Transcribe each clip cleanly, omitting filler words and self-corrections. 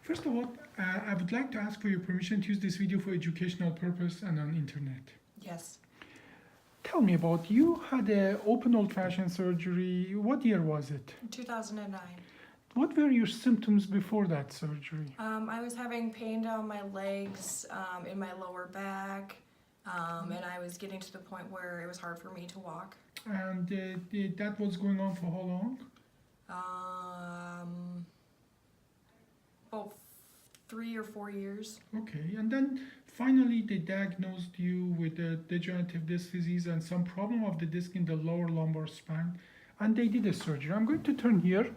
First of all, I would like to ask for your permission to use this video for educational purpose and on internet. Yes. Tell me about, you had a open old-fashioned surgery. What year was it? 2009. What were your symptoms before that surgery? I was having pain down my legs, in my lower back, and I was getting to the point where it was hard for me to walk. And that was going on for how long? About 3 or 4 years. Okay, and then finally they diagnosed you with a degenerative disc disease and some problem of the disc in the lower lumbar spine, and they did a surgery. I'm going to turn here.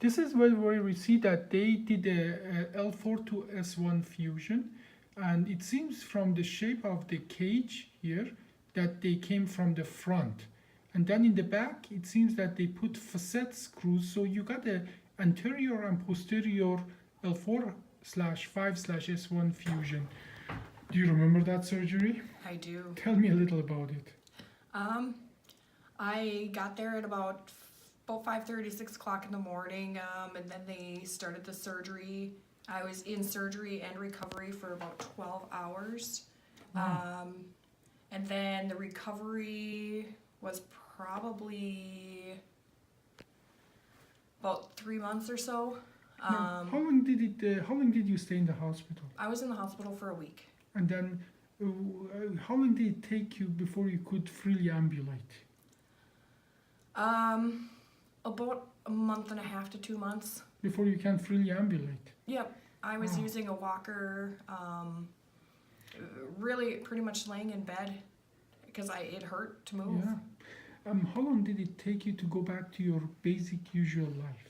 This is where we see that they did a L4 to S1 fusion, and it seems from the shape of the cage here that they came from the front. And then in the back, it seems that they put facet screws, so you got a anterior and posterior L4/5/S1 fusion. Do you remember that surgery? I do. Tell me a little about it. I got there at about 5:30, 6 o'clock in the morning, and then they started the surgery. I was in surgery and recovery for about 12 hours. And then the recovery was probably about 3 months or so. Now, how long did you stay in the hospital? I was in the hospital for a week. And then how long did it take you before you could freely ambulate? About a month and a half to 2 months. Before you can freely ambulate? Yep. I was using a walker, really pretty much laying in bed because it hurt to move. Yeah. How long did it take you to go back to your basic usual life?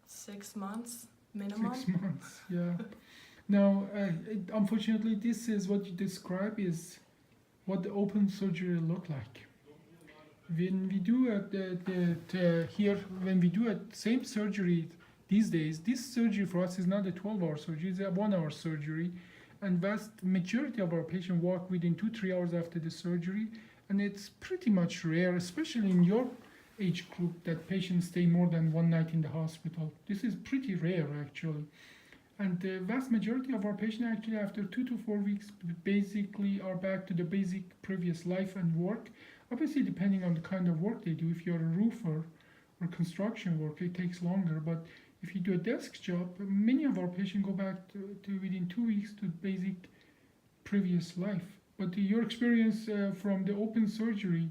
6 months minimum. 6 months, yeah. Now, unfortunately, this is what you describe is what the open surgery look like. When we do when we do a same surgery these days, this surgery for us is not a 12-hour surgery; it's a 1-hour surgery, and vast majority of our patients walk within 2-3 hours after the surgery, and it's pretty much rare, especially in your age group, that patients stay more than one night in the hospital. This is pretty rare, actually. And the vast majority of our patients actually after 2 to 4 weeks basically are back to the basic previous life and work. Obviously, depending on the kind of work they do, if you're a roofer or construction worker, it takes longer. But if you do a desk job, many of our patients go back to within 2 weeks to basic previous life. But your experience from the open surgery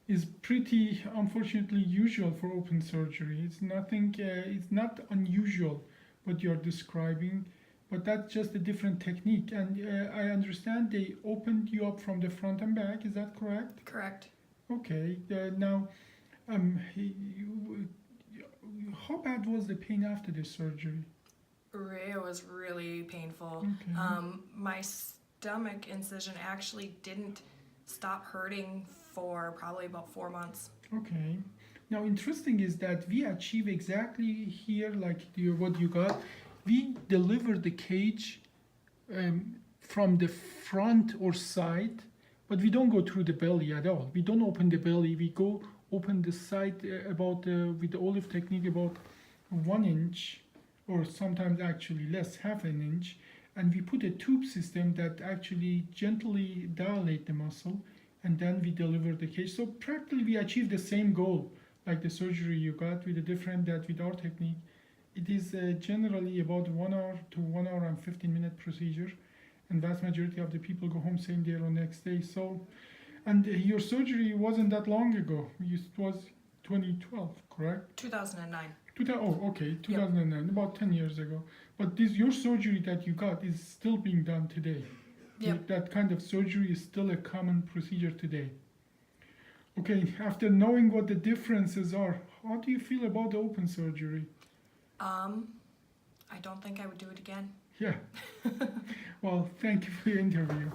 is pretty, unfortunately, usual for open surgery. It's nothing. It's not unusual what you're describing, but that's just a different technique. And I understand they opened you up from the front and back. Is that correct? Correct. Okay. Now, how bad was the pain after the surgery? It was really painful. Okay. My stomach incision actually didn't stop hurting for probably about 4 months. Okay. Now, interesting is that we achieve exactly here like what you got. We deliver the cage from the front or side, but we don't go through the belly at all. We don't open the belly. We go open the side with the OLLIF technique about 1 inch, or sometimes actually less, half an inch, and we put a tube system that actually gently dilate the muscle, and then we deliver the cage. So practically we achieve the same goal like the surgery you got, with a different that with our technique. It is generally about 1 hour to 1 hour and 15-minute procedure, and vast majority of the people go home same day or next day. So, and your surgery wasn't that long ago. It was 2012, correct? 2009. Okay, 2009, yep. About 10 years ago. But your surgery that you got is still being done today. Yep. That kind of surgery is still a common procedure today. Okay, after knowing what the differences are, how do you feel about the open surgery? I don't think I would do it again. Yeah. Well, thank you for your interview.